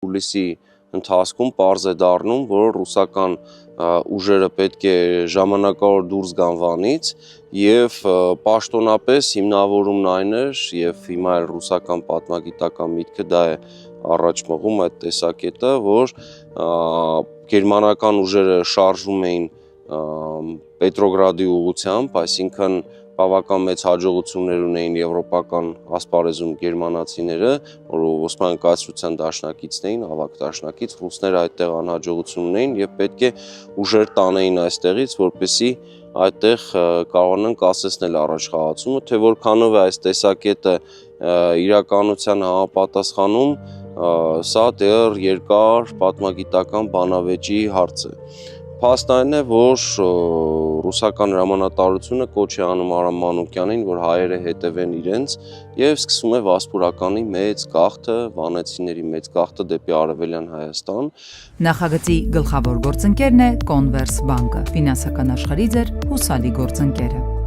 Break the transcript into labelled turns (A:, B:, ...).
A: հուլիսի ընթացքում պարզ է դառնում, որ ռուսական ուժերը պետք է ժամանակավոր դուրս գան Վանից եւ պաշտոնապես հիմնավորումն այն էր եւ հիմա էլ ռուսական պատմագիտական միտքը դա է առաջ մղում այդ տեսակետը, որ գերմանական ուժերը շարժվում էին Պետրոգրադի ուղղությամբ, այսինքն բավական մեծ հաջողություններ ունեին եվրոպական ասպարեզում գերմանացիները, որ Օսմանյան կայսրության դաշնակիցն էին, ավագ դաշնակից, ռուսները այդտեղ անհաջողություն ունեին եւ պետք է ուժեր տանեին այստեղից, որպեսզի այդտեղ կարողանան կասեցնել առաջխաղացումը, թե որքանով է այս տեսակետը իրականության համապատասխանում, սա դեռ երկար պատմագիտական բանավեճի հարց է։ Փաստն այն է, որ ռուսական հրամանատարությունը կոչ է անում Արամ Մանուկյանին, որ հայերը հետևեն իրենց եւ սկսում է Վասպուրականի մեծ գաղթը, վանեցիների մեծ գաղթը դեպի Արևելյան Հայաստան։
B: Նախագծի գլխավոր գործընկերն է Կոնվերս բանկը, ֆինանսական աշխարհի ձեր հուսալի գործընկերը։